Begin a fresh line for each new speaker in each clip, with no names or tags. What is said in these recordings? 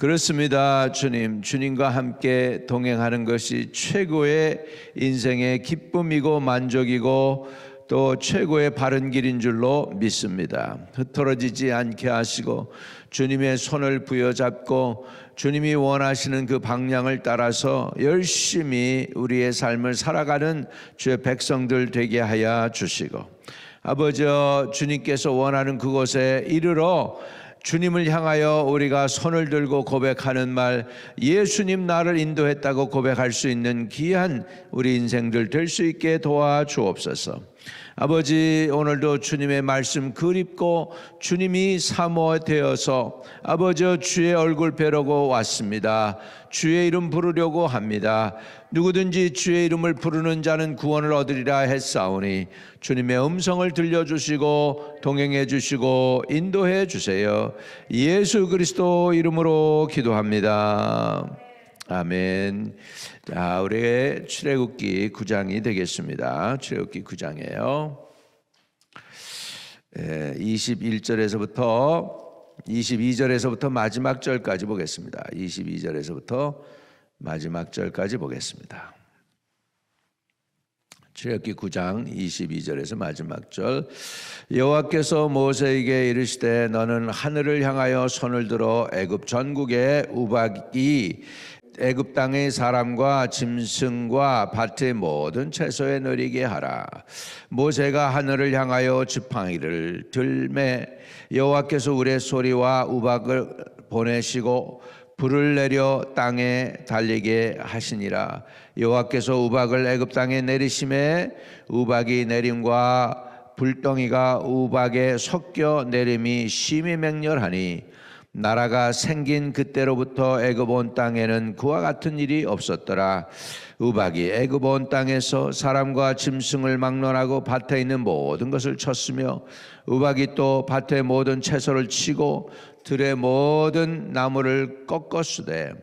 그렇습니다. 주님과 함께 동행하는 것이 최고의 인생의 기쁨이고 만족이고 또 최고의 바른 길인 줄로 믿습니다. 흐트러지지 않게 하시고 주님의 손을 부여잡고 주님이 원하시는 그 방향을 따라서 열심히 우리의 삶을 살아가는 주의 백성들 되게 하여 주시고, 아버지, 주님께서 원하는 그곳에 이르러 주님을 향하여 우리가 손을 들고 고백하는 말, 예수님 나를 인도했다고 고백할 수 있는 귀한 우리 인생들 될 수 있게 도와주옵소서. 아버지, 오늘도 주님의 말씀 그립고 주님이 사모되어서 아버지 주의 얼굴 뵈려고 왔습니다. 주의 이름 부르려고 합니다. 누구든지 주의 이름을 부르는 자는 구원을 얻으리라 했사오니 주님의 음성을 들려주시고 동행해 주시고 인도해 주세요. 예수 그리스도 이름으로 기도합니다. 아멘. 자, 우리의 출애굽기 9장이 되겠습니다. 출애굽기 9장이에요. 22절에서부터 마지막 절까지 보겠습니다. 22절에서부터 마지막 절까지 보겠습니다. 출애굽기 9장 22절에서 마지막 절. 여호와께서 모세에게 이르시되 너는 하늘을 향하여 손을 들어 애굽 전국의 우박이 애굽 땅의 사람과 짐승과 밭의 모든 채소에 누리게 하라. 모세가 하늘을 향하여 지팡이를 들매 여호와께서 우레소리와 우박을 보내시고 불을 내려 땅에 달리게 하시니라. 여호와께서 우박을 애굽 땅에 내리심에 우박이 내림과 불덩이가 우박에 섞여 내림이 심히 맹렬하니 나라가 생긴 그때로부터 애굽 온 땅에는 그와 같은 일이 없었더라. 우박이 애굽 온 땅에서 사람과 짐승을 막론하고 밭에 있는 모든 것을 쳤으며 우박이 또 밭의 모든 채소를 치고 들의 모든 나무를 꺾었으되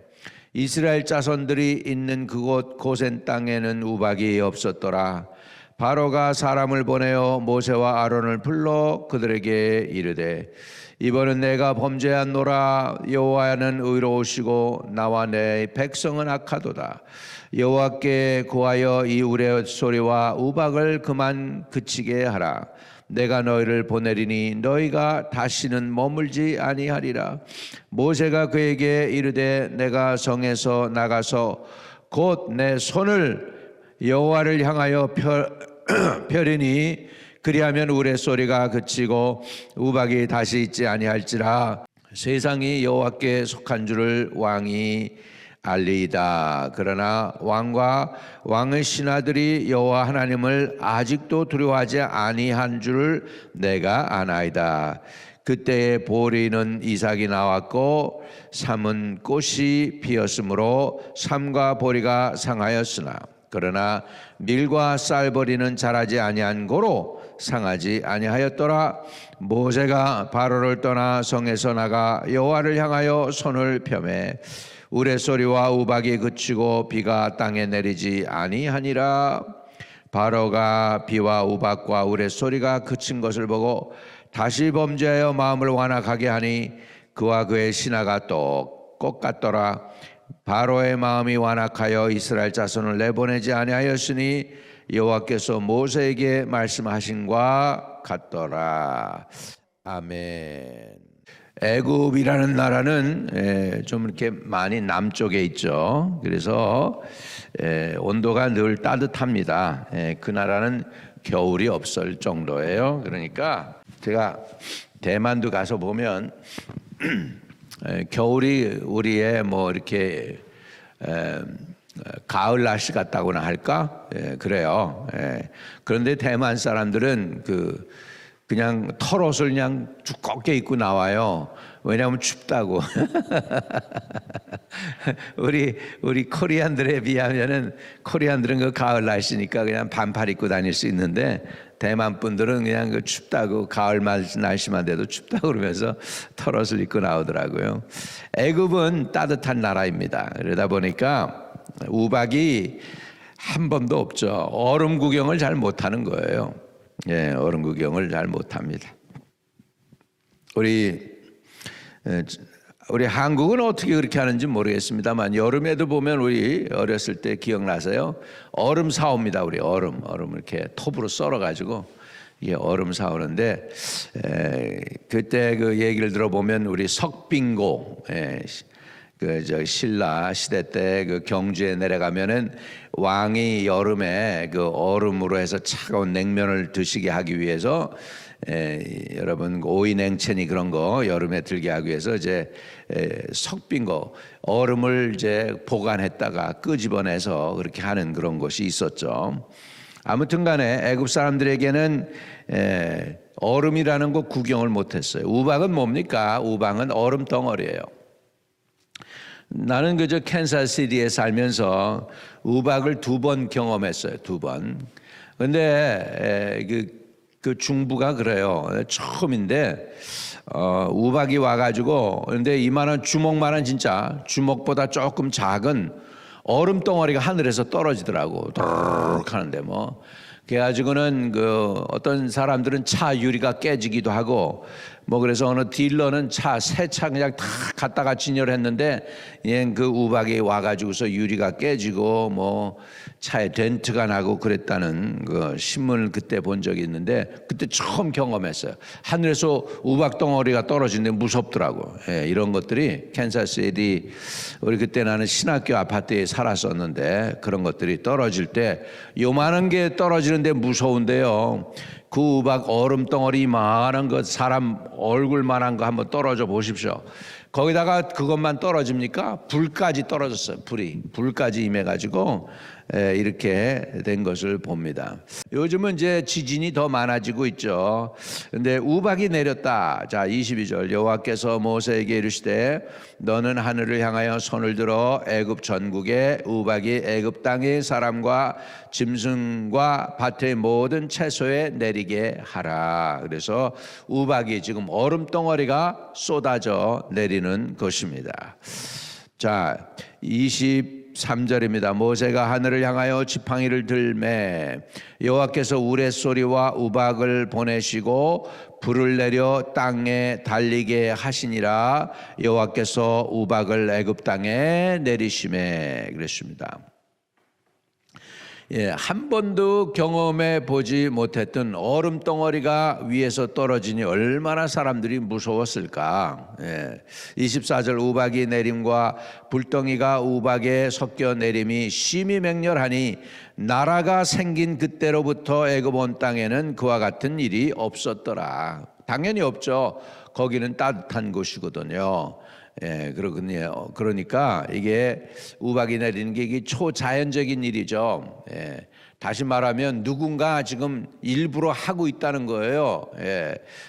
이스라엘 자손들이 있는 그곳 고센 땅에는 우박이 없었더라. 바로가 사람을 보내어 모세와 아론을 불러 그들에게 이르되 이번은 내가 범죄한노라. 여호와는 의로우시고 나와 내 백성은 악하도다. 여호와께 구하여 이 우레소리와 우박을 그만 그치게 하라. 내가 너희를 보내리니 너희가 다시는 머물지 아니하리라. 모세가 그에게 이르되 내가 성에서 나가서 곧 내 손을 여호와를 향하여 펴리니 그리하면 우레소리가 그치고 우박이 다시 있지 아니할지라. 세상이 여호와께 속한 줄을 왕이 알리이다. 그러나 왕과 왕의 신하들이 여호와 하나님을 아직도 두려워하지 아니한 줄을 내가 아나이다. 그때에 보리는 이삭이 나왔고 삼은 꽃이 피었으므로 삼과 보리가 상하였으나 그러나 밀과 쌀보리는 자라지 아니한 고로 상하지 아니하였더라. 모세가 바로를 떠나 성에서 나가 여호와를 향하여 손을 펴매 우레소리와 우박이 그치고 비가 땅에 내리지 아니하니라. 바로가 비와 우박과 우레소리가 그친 것을 보고 다시 범죄하여 마음을 완악하게 하니 그와 그의 신하가 똑같더라. 바로의 마음이 완악하여 이스라엘 자손을 내보내지 아니하였으니 여호와께서 모세에게 말씀하신과 같더라. 아멘. 애굽이라는 나라는 좀 이렇게 많이 남쪽에 있죠. 그래서 온도가 늘 따뜻합니다. 그 나라는 겨울이 없을 정도예요. 그러니까 제가 대만도 가서 보면 겨울이 우리의 뭐 이렇게 가을 날씨 같다고나 할까? 그래요. 그런데 대만 사람들은 그냥 털옷을 그냥 두껍게 입고 나와요. 왜냐하면 춥다고. 우리 코리안들에 비하면은 코리안들은 그 가을 날씨니까 그냥 반팔 입고 다닐 수 있는데 대만 분들은 그냥 그 춥다고 가을 날씨만 돼도 춥다고 그러면서 털옷을 입고 나오더라고요. 애굽은 따뜻한 나라입니다. 그러다 보니까 우박이 한 번도 없죠. 얼음 구경을 잘 못하는 거예요. 얼음 구경을 잘 못합니다. 우리 우리 한국은 어떻게 그렇게 하는지 모르겠습니다만 여름에도 보면 우리 어렸을 때 기억나세요? 얼음 사옵니다. 우리 얼음 이렇게 톱으로 썰어가지고 이게 얼음 사오는데 그때 그 얘기를 들어보면 우리 석빙고 그 저 신라 시대 때 그 경주에 내려가면은 왕이 여름에 그 얼음으로 해서 차가운 냉면을 드시게 하기 위해서 여러분 오이냉채니 그런 거 여름에 들게 하기 위해서 이제 석빙고 얼음을 이제 보관했다가 끄집어내서 그렇게 하는 그런 것이 있었죠. 아무튼간에 애굽 사람들에게는 얼음이라는 거 구경을 못했어요. 우박은 뭡니까? 우박은 얼음 덩어리예요. 나는 그저 캔사스시티에 살면서 우박을 2번 경험했어요. 2번. 근데 그 중부가 그래요. 처음인데 우박이 와가지고 근데 이만한 주먹만한 진짜 주먹보다 조금 작은 얼음 덩어리가 하늘에서 떨어지더라고. 도르륵 하는데 뭐. 그래가지고는 그 어떤 사람들은 차 유리가 깨지기도 하고 뭐 그래서 어느 딜러는 새 차 그냥 다 갖다가 진열했는데 그 우박이 와가지고서 유리가 깨지고 뭐 차에 덴트가 나고 그랬다는 그 신문을 그때 본 적이 있는데 그때 처음 경험했어요. 하늘에서 우박 덩어리가 떨어지는데 무섭더라고. 이런 것들이 캔사스시티 우리 그때 나는 신학교 아파트에 살았었는데 그런 것들이 떨어질 때 요만한 게 떨어지는데 무서운데요. 그 우박 얼음 덩어리 이만한 거 사람 얼굴만한 거 한번 떨어져 보십시오. 거기다가 그것만 떨어집니까? 불까지 떨어졌어요. 불까지 임해가지고 이렇게 된 것을 봅니다. 요즘은 이제 지진이 더 많아지고 있죠. 근데 우박이 내렸다. 자, 22절 여호와께서 모세에게 이르시되 너는 하늘을 향하여 손을 들어 애굽 전국에 우박이 애굽 땅의 사람과 짐승과 밭의 모든 채소에 내리게 하라. 그래서 우박이 지금 얼음 덩어리가 쏟아져 내리는 것입니다. 자, 23절입니다. 모세가 하늘을 향하여 지팡이를 들매 여호와께서 우레소리와 우박을 보내시고 불을 내려 땅에 달리게 하시니라. 여호와께서 우박을 애굽 땅에 내리시매 그랬습니다. 한 번도 경험해 보지 못했던 얼음 덩어리가 위에서 떨어지니 얼마나 사람들이 무서웠을까. 24절 우박이 내림과 불덩이가 우박에 섞여 내림이 심히 맹렬하니 나라가 생긴 그때로부터 애굽 온 땅에는 그와 같은 일이 없었더라. 당연히 없죠. 거기는 따뜻한 곳이거든요. 그렇군요. 그러니까 이게 우박이 내리는 게 이게 초자연적인 일이죠. 다시 말하면 누군가 지금 일부러 하고 있다는 거예요.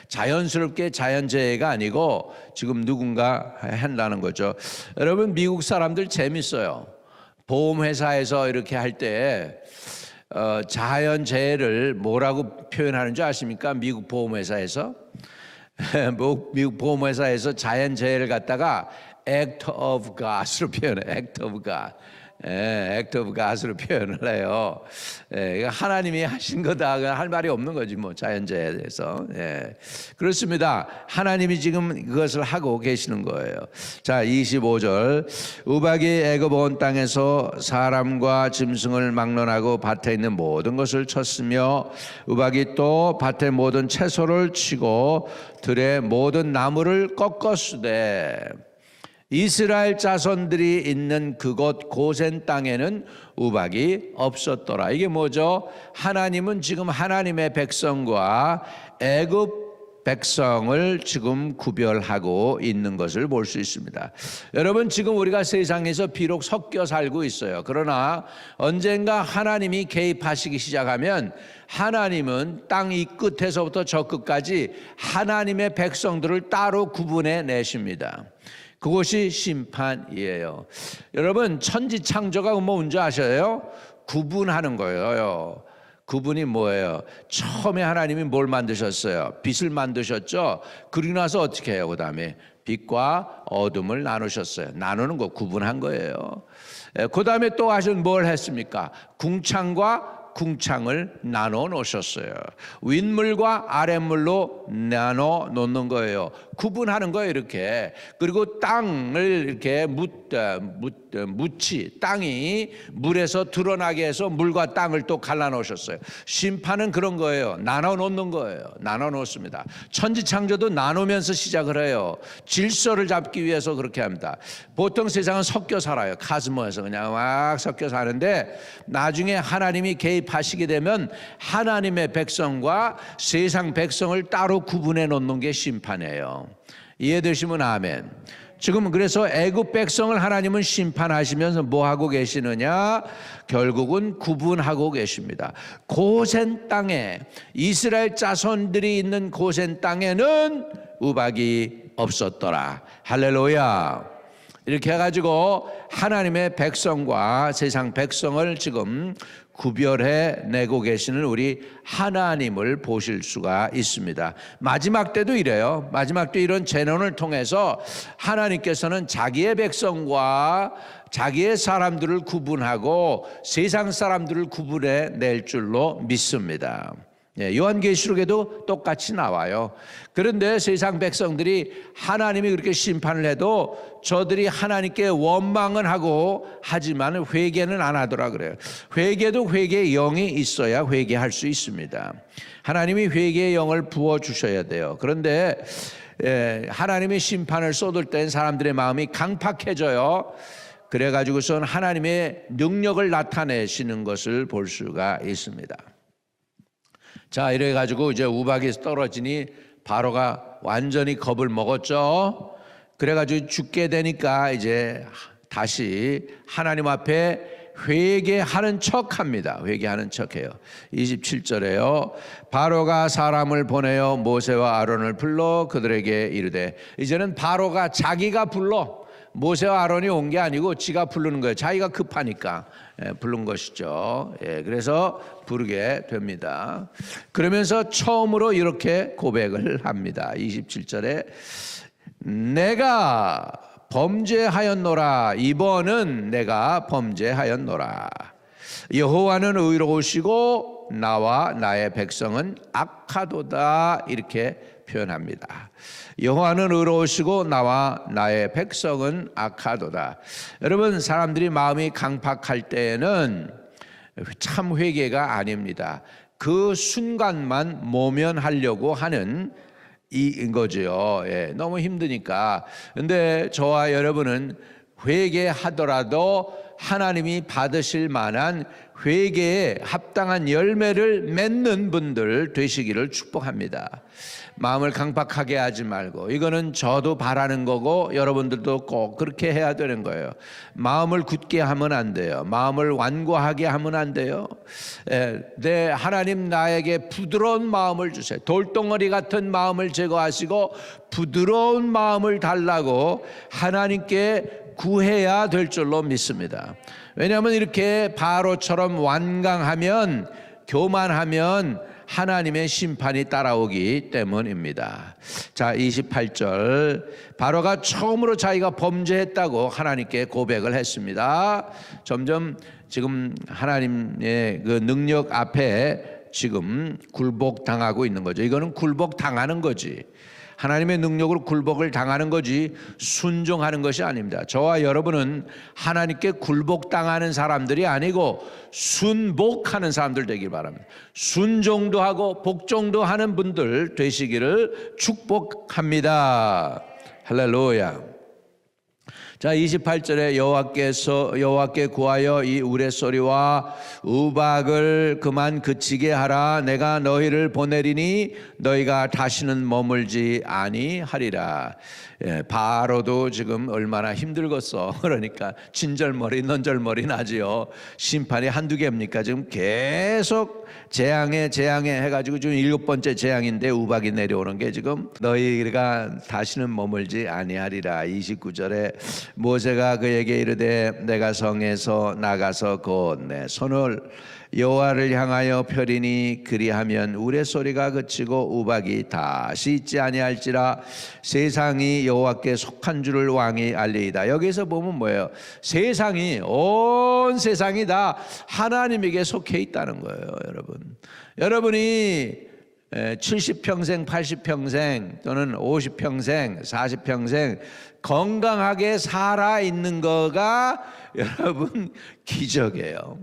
자연스럽게 자연재해가 아니고 지금 누군가 한다는 거죠. 여러분 미국 사람들 재밌어요. 보험회사에서 이렇게 할 때 자연재해를 뭐라고 표현하는 줄 아십니까? 미국 보험회사에서 미국 보험회사에서 자연재해를 갖다가 act of God으로 표현해. act of God. act of God으로 표현을 해요. 하나님이 하신 거다 할 말이 없는 거지 뭐 자연재해에 대해서. 그렇습니다. 하나님이 지금 그것을 하고 계시는 거예요. 자, 25절 우박이 애굽 온 땅에서 사람과 짐승을 막론하고 밭에 있는 모든 것을 쳤으며 우박이 또 밭의 모든 채소를 치고 들의 모든 나무를 꺾었으되 이스라엘 자손들이 있는 그곳 고센 땅에는 우박이 없었더라. 이게 뭐죠? 하나님은 지금 하나님의 백성과 애굽 백성을 지금 구별하고 있는 것을 볼 수 있습니다. 여러분 지금 우리가 세상에서 비록 섞여 살고 있어요. 그러나 언젠가 하나님이 개입하시기 시작하면 하나님은 땅 이 끝에서부터 저 끝까지 하나님의 백성들을 따로 구분해 내십니다. 그것이 심판이에요. 여러분 천지창조가 뭔지 아셔요? 구분하는 거예요. 구분이 뭐예요? 처음에 하나님이 뭘 만드셨어요? 빛을 만드셨죠? 그리고 나서 어떻게 해요? 그 다음에 빛과 어둠을 나누셨어요. 나누는 거 구분한 거예요. 그 다음에 또 하신 뭘 했습니까? 궁창과 궁창을 나눠 놓으셨어요. 윗물과 아랫물로 나눠 놓는 거예요. 구분하는 거예요, 이렇게. 그리고 땅을 이렇게 땅이 물에서 드러나게 해서 물과 땅을 또 갈라 놓으셨어요. 심판은 그런 거예요. 나눠 놓는 거예요. 나눠 놓습니다. 천지창조도 나누면서 시작을 해요. 질서를 잡기 위해서 그렇게 합니다. 보통 세상은 섞여 살아요. 카스모에서 그냥 막 섞여 사는데 나중에 하나님이 개입하시게 되면 하나님의 백성과 세상 백성을 따로 구분해 놓는 게 심판이에요. 이해되시면 아멘. 지금 그래서 애굽 백성을 하나님은 심판하시면서 뭐 하고 계시느냐? 결국은 구분하고 계십니다. 고센 땅에, 이스라엘 자손들이 있는 고센 땅에는 우박이 없었더라. 할렐루야. 이렇게 해가지고 하나님의 백성과 세상 백성을 지금 구별해 내고 계시는 우리 하나님을 보실 수가 있습니다. 마지막 때도 이래요. 마지막 때 이런 재론을 통해서 하나님께서는 자기의 백성과 자기의 사람들을 구분하고 세상 사람들을 구분해 낼 줄로 믿습니다. 요한계시록에도 똑같이 나와요. 그런데 세상 백성들이 하나님이 그렇게 심판을 해도 저들이 하나님께 원망은 하고 하지만 회개는 안 하더라 그래요. 회개도 회개의 영이 있어야 회개할 수 있습니다. 하나님이 회개의 영을 부어주셔야 돼요. 그런데 하나님의 심판을 쏟을 땐 사람들의 마음이 강팍해져요. 그래가지고선 하나님의 능력을 나타내시는 것을 볼 수가 있습니다. 자, 이래가지고 이제 우박이 떨어지니 바로가 완전히 겁을 먹었죠. 그래가지고 죽게 되니까 이제 다시 하나님 앞에 회개하는 척합니다. 회개하는 척해요. 27절에요. 바로가 사람을 보내어 모세와 아론을 불러 그들에게 이르되, 이제는 바로가 자기가 불러, 모세와 아론이 온 게 아니고 지가 부르는 거예요. 자기가 급하니까 부른 것이죠. 그래서 부르게 됩니다. 그러면서 처음으로 이렇게 고백을 합니다. 27절에 내가 범죄하였노라. 이번은 내가 범죄하였노라. 여호와는 의로우시고 나와 나의 백성은 악하도다. 이렇게 표현합니다. 여호와는 의로우시고 나와 나의 백성은 악하도다. 여러분, 사람들이 마음이 강팍할 때에는 참 회개가 아닙니다. 그 순간만 모면하려고 하는 인 거죠. 너무 힘드니까. 근데 저와 여러분은 회개하더라도 하나님이 받으실 만한 회개에 합당한 열매를 맺는 분들 되시기를 축복합니다. 마음을 강팍하게 하지 말고, 이거는 저도 바라는 거고 여러분들도 꼭 그렇게 해야 되는 거예요. 마음을 굳게 하면 안 돼요. 마음을 완고하게 하면 안 돼요. 네, 하나님 나에게 부드러운 마음을 주세요. 돌덩어리 같은 마음을 제거하시고 부드러운 마음을 달라고 하나님께 구해야 될 줄로 믿습니다. 왜냐하면 이렇게 바로처럼 완강하면, 교만하면 하나님의 심판이 따라오기 때문입니다. 자, 28절. 바로가 처음으로 자기가 범죄했다고 하나님께 고백을 했습니다. 점점 지금 하나님의 그 능력 앞에 지금 굴복당하고 있는 거죠. 이거는 굴복당하는 거지. 하나님의 능력으로 굴복을 당하는 거지 순종하는 것이 아닙니다. 저와 여러분은 하나님께 굴복당하는 사람들이 아니고 순복하는 사람들 되길 바랍니다. 순종도 하고 복종도 하는 분들 되시기를 축복합니다. 할렐루야. 자, 28절에 여호와께 구하여 이 우레소리와 우박을 그만 그치게 하라. 내가 너희를 보내리니 너희가 다시는 머물지 아니하리라. 바로도 지금 얼마나 힘들겠어. 그러니까 친절머리 넌절머리 나지요. 심판이 한두 개입니까? 지금 계속 재앙에 해가지고 지금 7번째 재앙인데 우박이 내려오는 게 지금 너희가 다시는 머물지 아니하리라. 29절에 모세가 그에게 이르되 내가 성에서 나가서 곧 내 손을 여호와를 향하여 펴리니 그리하면 우레소리가 그치고 우박이 다시 있지 아니할지라. 세상이 여호와께 속한 줄을 왕이 알리이다. 여기서 보면 뭐예요? 세상이, 온 세상이 다 하나님에게 속해 있다는 거예요. 여러분이 70평생, 80평생 또는 50평생, 40평생 건강하게 살아있는 거가 여러분 기적이에요.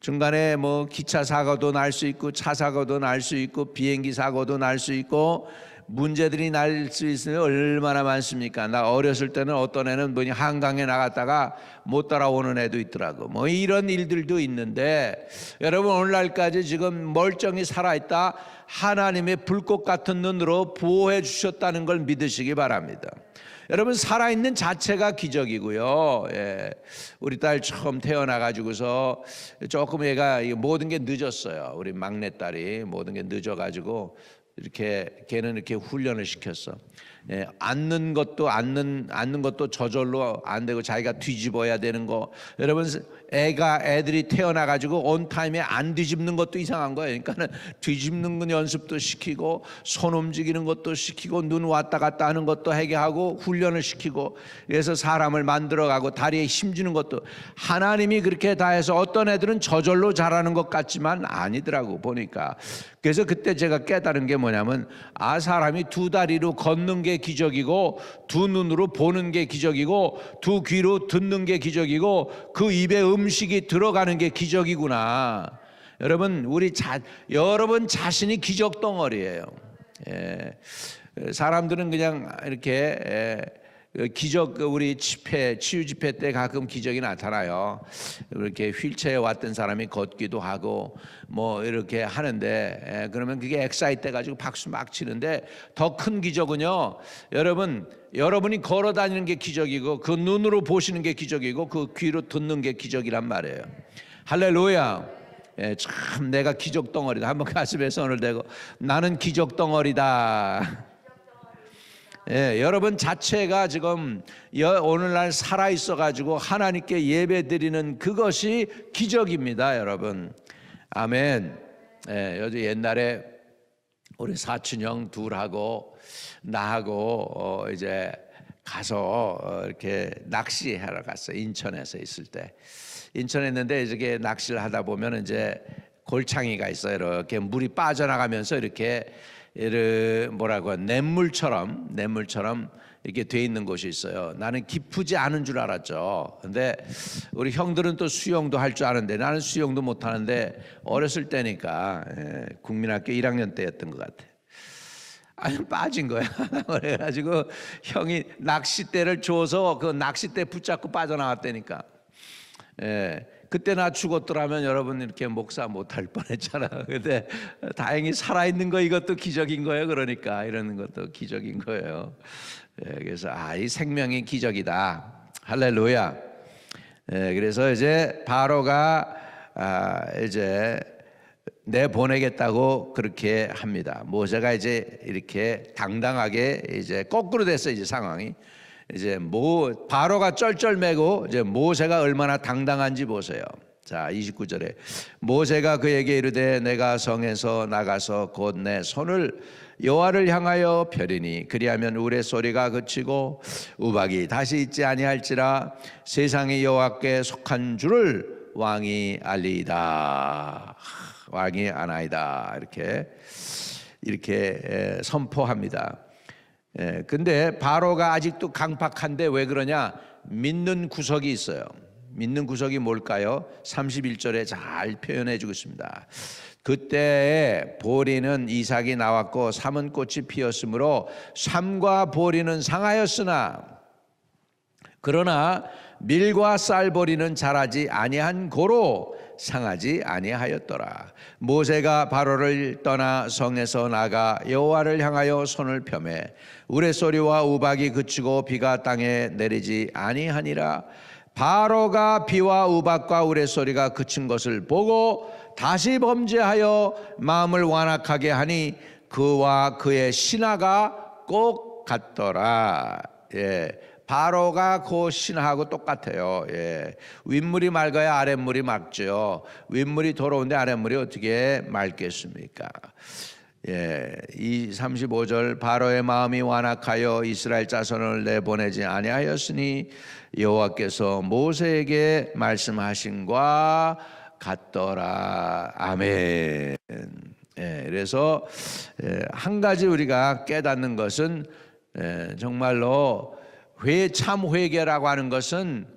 중간에 뭐 기차 사고도 날 수 있고, 차 사고도 날 수 있고, 비행기 사고도 날 수 있고, 문제들이 날 수 있으면 얼마나 많습니까? 나 어렸을 때는 어떤 애는 뭐니 한강에 나갔다가 못 따라오는 애도 있더라고. 뭐 이런 일들도 있는데, 여러분 오늘날까지 지금 멀쩡히 살아있다, 하나님의 불꽃 같은 눈으로 보호해 주셨다는 걸 믿으시기 바랍니다. 여러분 살아있는 자체가 기적이고요. 우리 딸 처음 태어나가지고서 조금 얘가 모든 게 늦었어요. 우리 막내딸이 모든 게 늦어가지고 이렇게 걔는 이렇게 훈련을 시켰어. 앉는 것도 저절로 안 되고 자기가 뒤집어야 되는 거. 여러분 애들이 태어나가지고 온 타임에 안 뒤집는 것도 이상한 거예요. 그러니까 뒤집는 건 연습도 시키고, 손 움직이는 것도 시키고, 눈 왔다 갔다 하는 것도 하게 하고, 훈련을 시키고, 그래서 사람을 만들어가고 다리에 힘주는 것도 하나님이 그렇게 다 해서 어떤 애들은 저절로 잘하는 것 같지만 아니더라고 보니까. 그래서 그때 제가 깨달은 게 뭐냐면, 사람이 두 다리로 걷는 게 기적이고, 두 눈으로 보는 게 기적이고, 두 귀로 듣는 게 기적이고, 그 입에 음식이 들어가는 게 기적이구나. 여러분 여러분 자신이 기적 덩어리예요. 사람들은 그냥 이렇게 기적, 우리 치유 집회 때 가끔 기적이 나타나요. 이렇게 휠체어에 왔던 사람이 걷기도 하고 뭐 이렇게 하는데, 그러면 그게 엑사이트 가지고 박수 막 치는데, 더 큰 기적은요, 여러분이 걸어 다니는 게 기적이고, 그 눈으로 보시는 게 기적이고, 그 귀로 듣는 게 기적이란 말이에요. 할렐루야. 참 내가 기적 덩어리다. 한번 가슴에 손을 대고 나는 기적 덩어리다. 여러분 자체가 지금 오늘날 살아있어 가지고 하나님께 예배드리는 그것이 기적입니다. 여러분 아멘. 옛날에 우리 사촌 형 둘하고 나하고 이제 가서 이렇게 낚시하러 갔어요. 인천에서 있을 때. 인천에 있는데 이렇게 낚시를 하다 보면 이제 골창이가 있어요. 이렇게 물이 빠져나가면서 이렇게 뭐라고 냇물처럼 이렇게 돼 있는 곳이 있어요. 나는 깊지 않은 줄 알았죠. 근데 우리 형들은 또 수영도 할 줄 아는데 나는 수영도 못 하는데, 어렸을 때니까 국민학교 1학년 때였던 것 같아. 빠진 거야. 그래가지고 형이 낚싯대를 줘서 그 낚싯대 붙잡고 빠져나왔다니까. 그때 나 죽었더라면 여러분 이렇게 목사 못할 뻔했잖아. 근데 다행히 살아있는 거, 이것도 기적인 거예요. 그러니까 이러는 것도 기적인 거예요. 그래서 이 생명이 기적이다. 할렐루야. 그래서 이제 바로가 이제 내보내겠다고 그렇게 합니다. 모세가 이제 이렇게 당당하게 이제 거꾸로 됐어. 이제 상황이 이제 바로가 쩔쩔매고 이제 모세가 얼마나 당당한지 보세요. 자, 29절에 모세가 그에게 이르되 내가 성에서 나가서 곧 내 손을 여호와를 향하여 펴리니 그리하면 우레소리가 그치고 우박이 다시 있지 아니할지라. 세상이 여호와께 속한 줄을 왕이 알리이다. 왕이 아나이다. 이렇게 선포합니다. 근데 바로가 아직도 강팍한데 왜 그러냐? 믿는 구석이 있어요. 믿는 구석이 뭘까요? 31절에 잘 표현해 주고 있습니다. 그때 보리는 이삭이 나왔고 삼은 꽃이 피었으므로 삼과 보리는 상하였으나 그러나 밀과 쌀보리는 자라지 아니한 고로 상하지 아니하였더라. 모세가 바로를 떠나 성에서 나가 여호와를 향하여 손을 펴매 우레소리와 우박이 그치고 비가 땅에 내리지 아니하니라. 바로가 비와 우박과 우레소리가 그친 것을 보고 다시 범죄하여 마음을 완악하게 하니 그와 그의 신하가 꼭 같더라. 바로가 그 신하하고 똑같아요. 예. 윗물이 맑아야 아랫물이 맑죠. 윗물이 더러운데 아랫물이 어떻게 맑겠습니까? 예, 이 35절 바로의 마음이 완악하여 이스라엘 자손을 내보내지 아니하였으니 여호와께서 모세에게 말씀하신과 같더라. 아멘. 예, 그래서 한 가지 우리가 깨닫는 것은 정말로 참 회개라고 하는 것은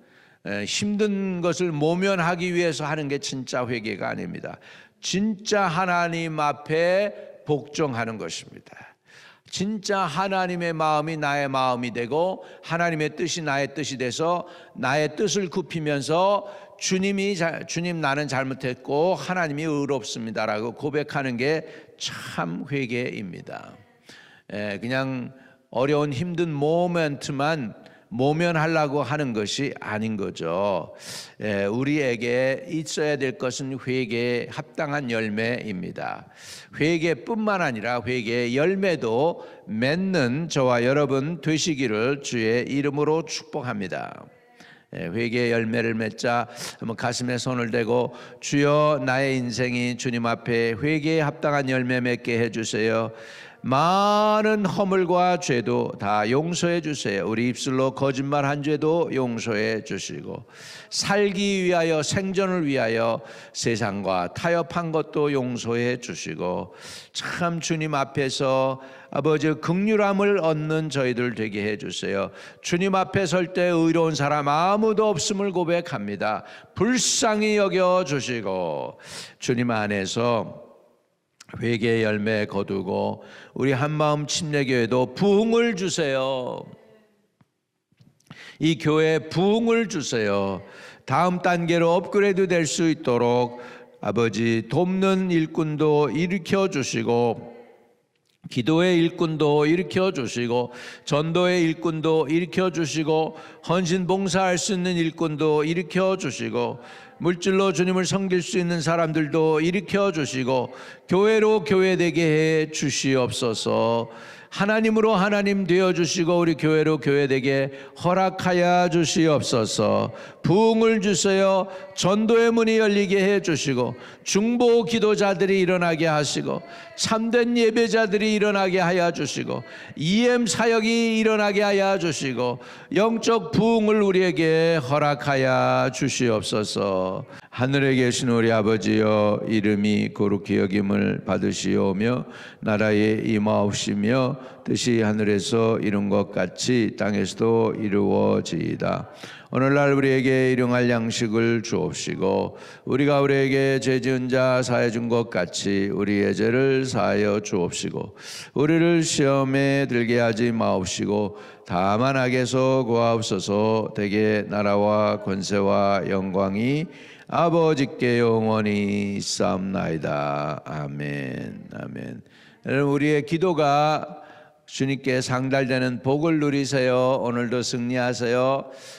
힘든 것을 모면하기 위해서 하는 게 진짜 회개가 아닙니다. 진짜 하나님 앞에 복종하는 것입니다. 진짜 하나님의 마음이 나의 마음이 되고 하나님의 뜻이 나의 뜻이 돼서 나의 뜻을 굽히면서 주님 나는 잘못했고 하나님이 의롭습니다라고 고백하는 게 참 회개입니다. 그냥 어려운 힘든 모멘트만 모면하려고 하는 것이 아닌 거죠. 우리에게 있어야 될 것은 회개에 합당한 열매입니다. 회개뿐만 아니라 회개의 열매도 맺는 저와 여러분 되시기를 주의 이름으로 축복합니다. 회개의 열매를 맺자 한번 가슴에 손을 대고 주여 나의 인생이 주님 앞에 회개에 합당한 열매 맺게 해주세요. 많은 허물과 죄도 다 용서해 주세요. 우리 입술로 거짓말한 죄도 용서해 주시고 살기 위하여 생존을 위하여 세상과 타협한 것도 용서해 주시고 참 주님 앞에서 아버지 긍휼함을 얻는 저희들 되게 해 주세요. 주님 앞에 설 때 의로운 사람 아무도 없음을 고백합니다. 불쌍히 여겨 주시고 주님 안에서 회개의 열매 거두고 우리 한마음 침례교회도 부흥을 주세요. 이 교회에 부흥을 주세요. 다음 단계로 업그레이드 될 수 있도록 아버지 돕는 일꾼도 일으켜 주시고 기도의 일꾼도 일으켜 주시고 전도의 일꾼도 일으켜 주시고 헌신 봉사할 수 있는 일꾼도 일으켜 주시고 물질로 주님을 섬길 수 있는 사람들도 일으켜 주시고 교회로 교회되게 해 주시옵소서. 하나님으로 하나님 되어 주시고 우리 교회로 교회되게 허락하여 주시옵소서. 부흥을 주세요. 전도의 문이 열리게 해 주시고 중보 기도자들이 일어나게 하시고 참된 예배자들이 일어나게 하여 주시고 EM 사역이 일어나게 하여 주시고 영적 부흥을 우리에게 허락하여 주시옵소서. 하늘에 계신 우리 아버지여 이름이 거룩히 여김을 받으시오며 나라에 임하옵시며 뜻이 하늘에서 이룬 것 같이 땅에서도 이루어지이다. 오늘날 우리에게 일용할 양식을 주옵시고 우리가 우리에게 죄 지은 자 사해 준 것 같이 우리의 죄를 사하여 주옵시고 우리를 시험에 들게 하지 마옵시고 다만 악에서 구하옵소서. 대개 나라와 권세와 영광이 아버지께 영원히 있사옵나이다. 아멘. 아멘. 여러분 우리의 기도가 주님께 상달되는 복을 누리세요. 오늘도 승리하세요.